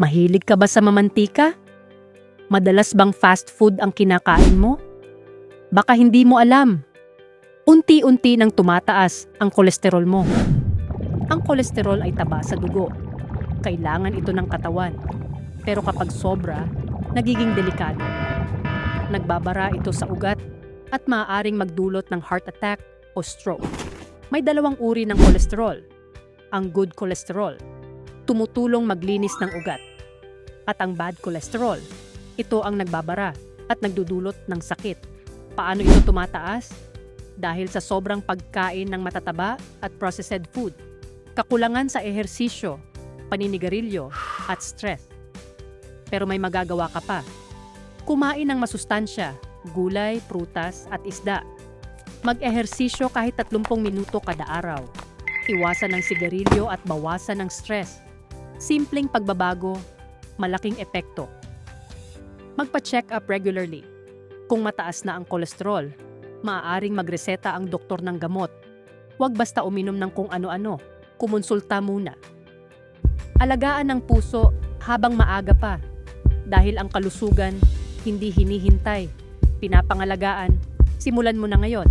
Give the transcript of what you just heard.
Mahilig ka ba sa mamantika? Madalas bang fast food ang kinakain mo? Baka hindi mo alam. Unti-unti nang tumataas ang kolesterol mo. Ang kolesterol ay taba sa dugo. Kailangan ito ng katawan. Pero kapag sobra, nagiging delikado. Nagbabara ito sa ugat at maaaring magdulot ng heart attack o stroke. May dalawang uri ng kolesterol. Ang good cholesterol, tumutulong maglinis ng ugat. At ang bad cholesterol, ito ang nagbabara at nagdudulot ng sakit. Paano ito tumataas? Dahil sa sobrang pagkain ng matataba at processed food, kakulangan sa ehersisyo, paninigarilyo at stress. Pero may magagawa ka pa. Kumain ng masustansya, gulay, prutas at isda. Mag-ehersisyo kahit 30 minuto kada araw. Iwasan ng sigarilyo at bawasan ng stress. Simpleng pagbabago, malaking epekto. Magpa-check up regularly. Kung mataas na ang kolesterol, maaaring magreseta ang doktor ng gamot. Huwag basta uminom ng kung ano-ano. Kumonsulta muna. Alagaan ang puso habang maaga pa. Dahil ang kalusugan, hindi hinihintay. Pinapangalagaan, simulan mo na ngayon.